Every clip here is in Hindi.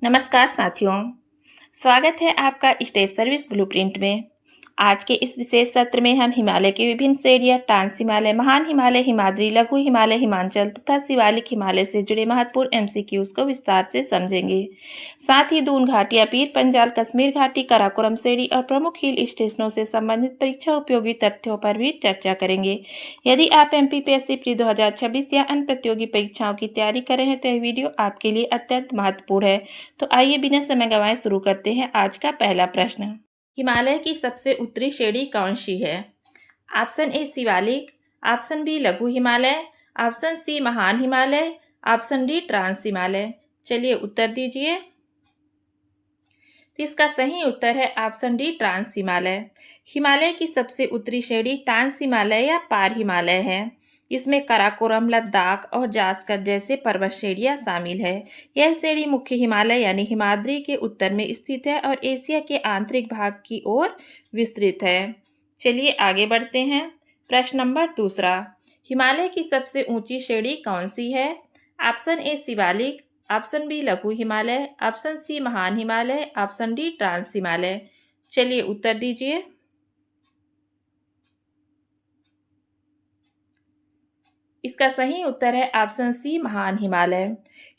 नमस्कार साथियों, स्वागत है आपका स्टेज सर्विस ब्लूप्रिंट में। आज के इस विशेष सत्र में हम हिमालय के विभिन्न श्रेणियां, ट्रांस हिमालय, महान हिमालय, हिमाद्री, लघु हिमालय, हिमाचल तथा शिवालिक हिमालय से जुड़े महत्वपूर्ण एमसीक्यूज को विस्तार से समझेंगे। साथ ही दून घाटियां, पीर पंजाल, कश्मीर घाटी, काराकोरम श्रेणी और प्रमुख हिल स्टेशनों से संबंधित परीक्षा उपयोगी तथ्यों पर भी चर्चा करेंगे। यदि आप एमपीपीएससी प्री 2026 या अन्य प्रतियोगी परीक्षाओं की तैयारी कर रहे हैं तो यह वीडियो आपके लिए अत्यंत महत्वपूर्ण है। तो आइए बिना समय गंवाए शुरू करते हैं आज का पहला प्रश्न। हिमालय की सबसे उत्तरी श्रेणी कौन सी है? Option A Shivalik, option B लघु हिमालय, ऑप्शन सी महान Himalaya, option D trans Himalaya. चलिए उत्तर दीजिए। तो इसका सही उत्तर है option D trans Himalaya. Himalaya की सबसे उत्तरी श्रेणी ट्रांस हिमालय या पार हिमालय है। इसमें काराकोरम, लद्दाख और जास्कर जैसे पर्वत श्रेणियां शामिल है। यह श्रेणी मुख्य हिमालय यानी हिमाद्री के उत्तर में स्थित है और एशिया के आंतरिक भाग की ओर विस्तृत है। चलिए आगे बढ़ते हैं। प्रश्न नंबर दूसरा, हिमालय की सबसे ऊंची श्रेणी कौन सी है? Option A Shivalik, option B लघु हिमालय, ऑप्शन सी महान Himalaya, option D trans Himalaya. चलिए उत्तर दीजिए। इसका सही उत्तर है ऑप्शन सी महान हिमालय।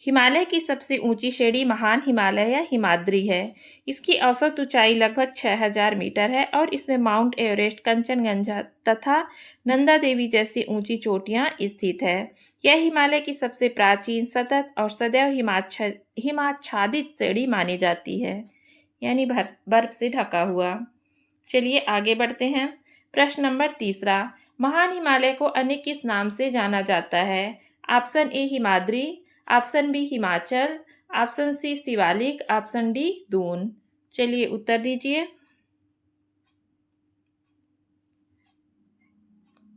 हिमालय की सबसे ऊंची श्रेणी महान हिमालय या हिमाद्री है। इसकी औसत ऊंचाई लगभग 6000 मीटर है और इसमें माउंट एवरेस्ट, कंचनजंगा तथा नंदा देवी जैसी ऊंची चोटियां स्थित है। यह हिमालय की सबसे प्राचीन, सतत और सदैव हिमाच्छादित श्रेणी मानी जाती है, यानी बर्फ से ढका हुआ। चलिए आगे बढ़ते हैं। प्रश्न नंबर तीसरा, महान हिमालय को अन्य किस नाम से जाना जाता है? Option A Himadri, option B Himachal, option C Shivalik, option D Doon. चलिए उत्तर दीजिए।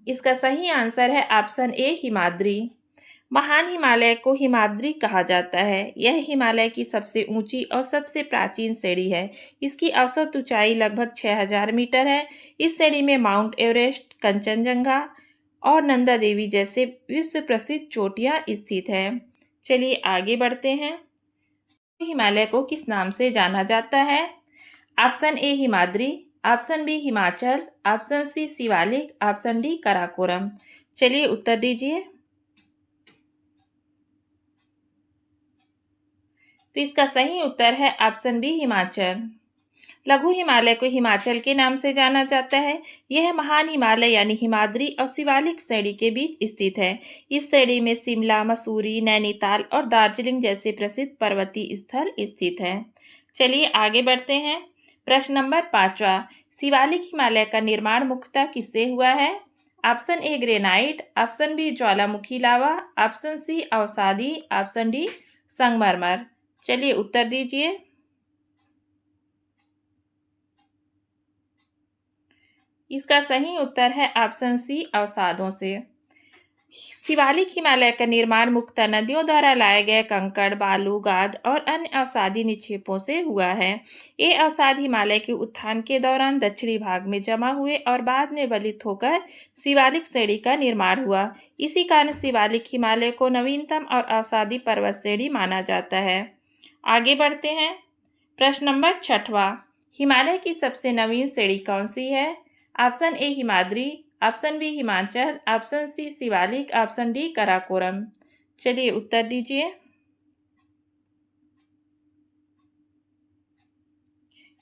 इसका सही आंसर है ऑप्शन ए हिमाद्री। महान हिमालय को हिमाद्री कहा जाता है। यह हिमालय की सबसे ऊंची और सबसे प्राचीन श्रेणी है। इसकी औसत ऊंचाई लगभग 6000 मीटर है। इस श्रेणी में माउंट एवरेस्ट, कंचनजंगा और नंदा देवी जैसे विश्व प्रसिद्ध चोटियां स्थित है। चलिए आगे बढ़ते हैं। हिमालय को किस नाम से जाना जाता है? Option A Himadri, option B Himachal, option C Shivalik, option D Karakoram. चलिए उत्तर दीजिए। तो इसका सही उत्तर है ऑप्शन बी हिमाचल। लघु हिमालय को हिमाचल के नाम से जाना जाता है। यह महान हिमालय यानी हिमाद्री और शिवालिक श्रेणी के बीच स्थित है। इस श्रेणी में शिमला, मसूरी, नैनीताल और दार्जिलिंग जैसे प्रसिद्ध पर्वतीय स्थल स्थित है। चलिए आगे बढ़ते हैं। प्रश्न नंबर 5वां, शिवालिक हिमालय का निर्माण मुख्यतः किससे हुआ है? Option A granite, option B ज्वालामुखी लावा, ऑप्शन सी अवसादी, ऑप्शन डी संगमरमर। चलिए उत्तर दीजिए। इसका सही उत्तर है ऑप्शन सी अवसादों से। शिवालिक हिमालय का निर्माण मुख्यतः नदियों द्वारा लाए गए कंकड़, बालू, गाद और अन्य अवसादी निक्षेपों से हुआ है। ये अवसाद हिमालय के उत्थान के दौरान दक्षिणी भाग में जमा हुए और बाद में गलित होकर शिवालिक श्रेणी का निर्माण हुआ। इसी कारण शिवालिक हिमालय को नवीनतम और अवसादी पर्वत श्रेणी माना जाता है। आगे बढ़ते हैं। प्रश्न नंबर 6वां, हिमालय की सबसे नवीन श्रेणी कौन सी है? Option A Himadri, option B Himachal, option C Shivalik, option D Karakoram. चलिए उत्तर दीजिए।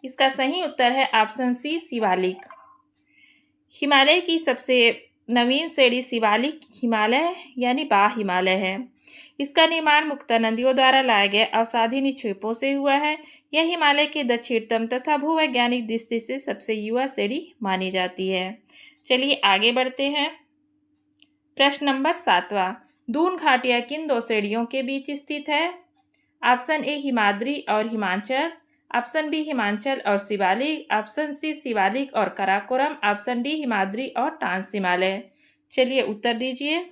इसका सही उत्तर है ऑप्शन सी शिवालिक। हिमालय की सबसे नवीन श्रेणी शिवालिक हिमालय यानी बाह्य हिमालय है। इसका निर्माण मुख्यतः नदियों द्वारा लाए गए अवसादी निक्षेपों से हुआ है। यह हिमालय के दक्षिणतम तथा भूवैज्ञानिक दृष्टि से सबसे युवा श्रेणी मानी जाती है। चलिए आगे बढ़ते हैं। प्रश्न नंबर 7वां, दून घाटियां किन दो श्रेणियों के बीच स्थित है? ऑप्शन ए हिमाद्री और हिमाचल, ऑप्शन बी हिमाचल और शिवालिक, ऑप्शन सी शिवालिक और काराकोरम, ऑप्शन डी हिमाद्री और ट्रांस हिमालय। चलिए उत्तर दीजिए।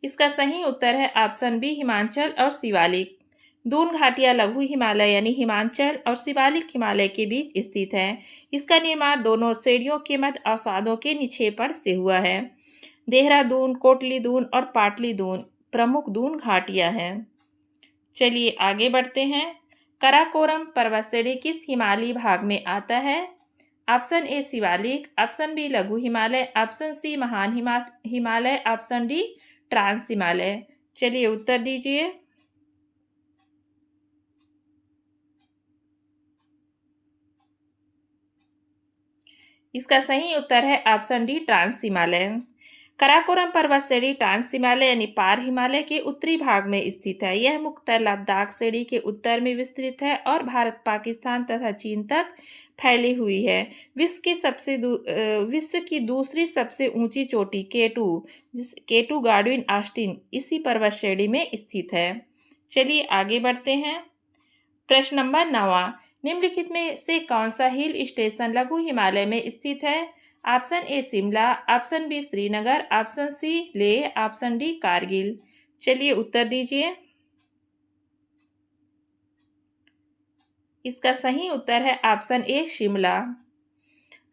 इसका सही उत्तर है ऑप्शन बी हिमाचल और शिवालिक। दून घाटियां लघु हिमालय यानी हिमाचल और शिवालिक हिमालय के बीच स्थित है। इसका निर्माण दोनों श्रेणियों के मध्य अवसादों के निक्षेपण से हुआ है। देहरादून, कोटली दून और पाटली दून प्रमुख दून घाटियां हैं। चलिए आगे बढ़ते हैं। काराकोरम पर्वत श्रेणी किस हिमालयी भाग में आता है? Option A Shivalik, option B लघु हिमालय, ऑप्शन सी महान Himalaya, option D trans Himalaya. चलिए उत्तर दीजिए। इसका सही उत्तर है option D trans Himalaya. Karakoram पर्वत श्रेणी ट्रांस हिमालय यानी पार हिमालय के उत्तरी भाग में स्थित है। यह मुख्यतः लद्दाख श्रेणी के उत्तर में विस्तृत है और भारत, पाकिस्तान तथा चीन तक फैली हुई है। विश्व की दूसरी सबसे ऊंची चोटी केटू गार्डविन ऑस्टिन इसी पर्वत श्रेणी में स्थित है। चलिए आगे बढ़ते हैं। प्रश्न नंबर 9। निम्नलिखित में से कौन सा हिल स्टेशन लघु हिमालय में स्थित है? Option A Shimla, option B Srinagar, option C Leh, option D Kargil. चलिए उत्तर दीजिए। इसका सही उत्तर है ऑप्शन ए शिमला।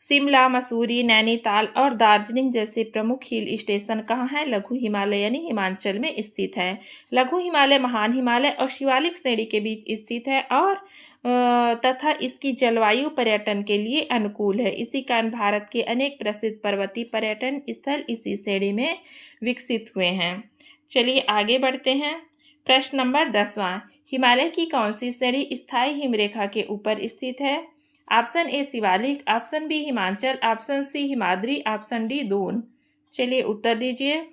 शिमला, मसूरी, नैनीताल और दार्जिलिंग जैसे प्रमुख हिल स्टेशन कहाँ हैं? लघु हिमालय यानी हिमाचल में स्थित है। लघु हिमालय महान हिमालय और शिवालिक श्रेणी के बीच स्थित है और तथा इसकी जलवायु पर्यटन के लिए अनुकूल है। इसी कारण भारत के अनेक प्रसिद्ध पर्वतीय पर्यटन स्थल इसी श्रेणी में विकसित हुए हैं। चलिए आगे बढ़ते हैं। प्रश्न नंबर 10वां। हिमालय की कौन सी श्रेणी स्थायी हिमरेखा के ऊपर स्थित है? Option A Shivalik, option B Himachal, option C Himadri, option D दोन। चलिए उत्तर दीजिए।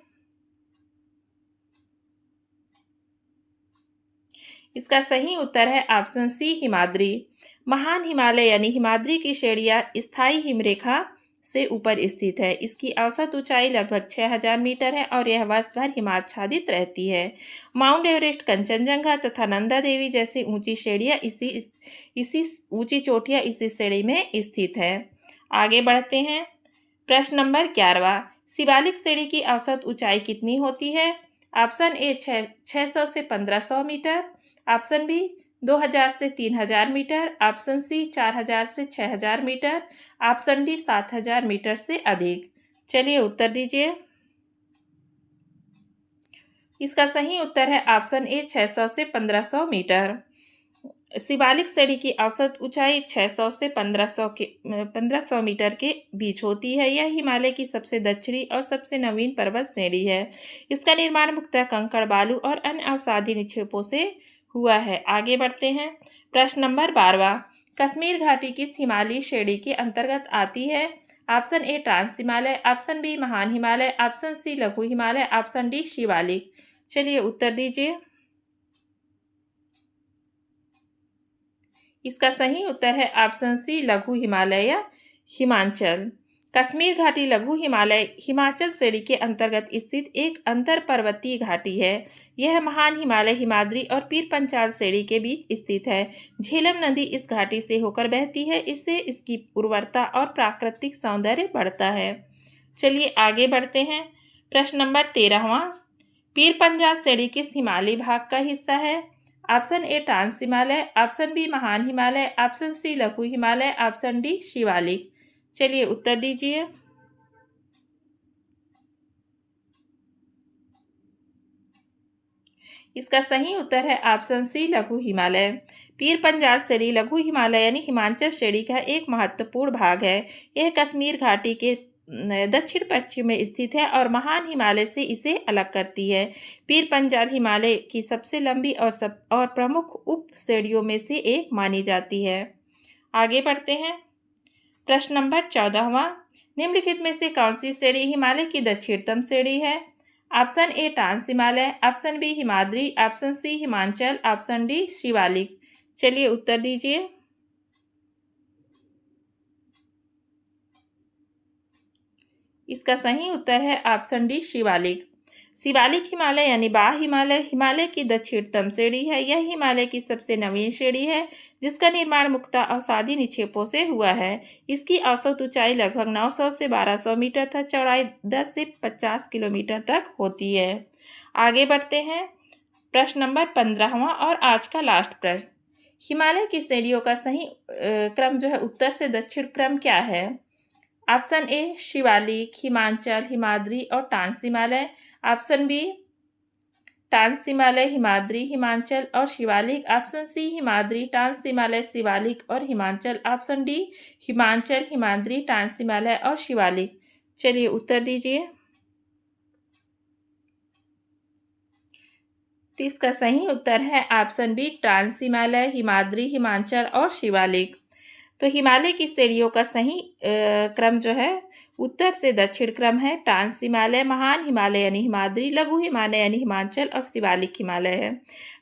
इसका सही उत्तर है ऑप्शन सी हिमाद्री। महान हिमालय यानी हिमाद्री की श्रेणियां स्थायी हिमरेखा से ऊपर स्थित है। इसकी औसत ऊंचाई लगभग 6000 मीटर है और यह वर्ष भर हिमाच्छादित रहती है। माउंट एवरेस्ट, कंचनजंगा तथा नंदा देवी जैसी ऊंची श्रेणियां इसी ऊंची चोटियां इसी श्रेणी में स्थित है। आगे बढ़ते हैं। प्रश्न नंबर 11वां। शिवालिक श्रेणी की औसत ऊंचाई कितनी होती है? ऑप्शन ए 600 से 1500 मीटर, ऑप्शन बी 2000 से 3000 मीटर, ऑप्शन सी 4000 से 6000 मीटर, ऑप्शन डी 7000 मीटर से अधिक। चलिए उत्तर दीजिए। इसका सही उत्तर है ऑप्शन ए 600 से 1500 मीटर। शिवालिक श्रेणी की औसत ऊंचाई 600 से 1500 मीटर के बीच होती है। यह हिमालय की सबसे दक्षिणी और सबसे नवीन पर्वत श्रेणी है। इसका निर्माण मुख्यतः कंकड़, बालू और अन्य अवसादी निक्षेपों से हुआ है। आगे बढ़ते हैं। प्रश्न नंबर 12वां। कश्मीर घाटी किस हिमालयी श्रेणी के अंतर्गत आती है? Option A trans Himalaya, option B महान हिमालय, ऑप्शन सी लघु हिमालय, ऑप्शन डी शिवालिक। चलिए उत्तर दीजिए। इसका सही उत्तर है ऑप्शन सी लघु हिमालय या हिमाचल। कश्मीर घाटी लघु हिमालय हिमाचल श्रेणी के अंतर्गत स्थित एक अंतर पर्वतीय घाटी है। यह महान हिमालय, हिमाद्री और पीर पंचाल श्रेणी के बीच स्थित है। झेलम नदी इस घाटी से होकर बहती है। इससे इसकी उर्वरता और प्राकृतिक सौंदर्य बढ़ता है। चलिए आगे बढ़ते हैं। प्रश्न नंबर 13वां। पीर पंचाल श्रेणी किस हिमालयी भाग का हिस्सा है? Option A trans Himalaya, option B महान हिमालय, ऑप्शन सी लघु हिमालय, ऑप्शन डी शिवालिक। चलिए उत्तर दीजिए। इसका सही उत्तर है ऑप्शन सी लघु हिमालय। पीर पंजाल श्रेणी लघु हिमालय यानी हिमाचल श्रेणी का एक महत्वपूर्ण भाग है। यह कश्मीर घाटी के दक्षिण पश्चिम में स्थित है और महान हिमालय से इसे अलग करती है। पीर पंजाल हिमालय की सबसे लंबी और प्रमुख उप श्रेणियों में से एक मानी जाती है। आगे बढ़ते हैं। प्रश्न नंबर 14वां। निम्नलिखित में से कौन सी श्रेणी हिमालय की दक्षिणतम श्रेणी है? Option A trans Himalaya, option B Himadri, option C Himachal, option D Shivalik. चलिए उत्तर दीजिए। इसका सही उत्तर है ऑप्शन डी शिवालिक। शिवालिक हिमालय यानी बाह्य हिमालय हिमालय की दक्षिणतम श्रेणी है। यह हिमालय की सबसे नवीन श्रेणी है जिसका निर्माण मुख्यतः अवसादी निक्षेपों से हुआ है। इसकी औसत ऊंचाई लगभग 900 से 1200 मीटर तथा चौड़ाई 10 से 50 किलोमीटर तक होती है। आगे बढ़ते हैं। प्रश्न नंबर 15वां और आज का लास्ट प्रश्न। हिमालय की श्रेणियों का सही क्रम जो है उत्तर से दक्षिण क्रम क्या है? ऑप्शन ए शिवालिक, हिमांचल, हिमाद्री और टांस हिमालय। ऑप्शन बी टांस हिमालय, हिमाद्री, हिमांचल और शिवालिक। ऑप्शन सी हिमाद्री, टांस हिमालय, शिवालिक और हिमांचल। ऑप्शन डी हिमांचल, हिमाद्री, टांस हिमालय और शिवालिक। चलिए उत्तर दीजिए। तो इसका सही उत्तर है ऑप्शन बी टांस हिमालय, हिमाद्री, हिमांचल और शिवालिक। तो हिमालय की श्रेणियों का सही क्रम जो है उत्तर से दक्षिण क्रम है। टांस हिमालय, महान हिमालय यानी हिमाद्री, लघु हिमालय यानी हिमांचल और शिवालिक हिमालय है।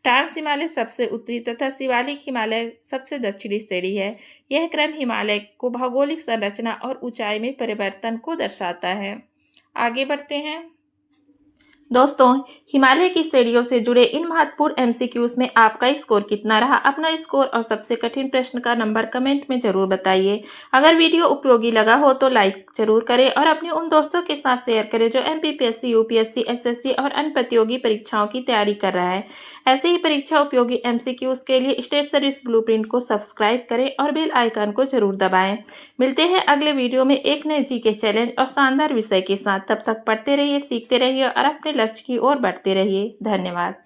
टांस हिमालय सबसे उत्तरी तथा शिवालिक हिमालय सबसे दक्षिणी श्रेणी है। यह क्रम हिमालय को भौगोलिक संरचना और ऊंचाई में परिवर्तन को दर्शाता है। आगे बढ़ते हैं दोस्तों, हिमालय की श्रेणियों से जुड़े इन महत्वपूर्ण एमसीक्यूज में आपका स्कोर कितना रहा? अपना स्कोर और सबसे कठिन प्रश्न का नंबर कमेंट में जरूर बताइए। अगर वीडियो उपयोगी लगा हो तो लाइक जरूर करें और अपने उन दोस्तों के साथ शेयर करें जो एमपीपीएससी, यूपीएससी, एसएससी और अन्य प्रतियोगी परीक्षाओं की तैयारी कर रहा है। ऐसे ही परीक्षा उपयोगी एमसीक्यूज के लिए स्टेट सर्विस ब्लूप्रिंट को सब्सक्राइब करें और बेल आइकन को जरूर दबाएं। मिलते हैं अगले वीडियो में एक नए जीके चैलेंज और शानदार विषय के साथ। तब तक पढ़ते रहिए, सीखते रहिए और अपने लक्ष्य की ओर बढ़ते रहिए। धन्यवाद।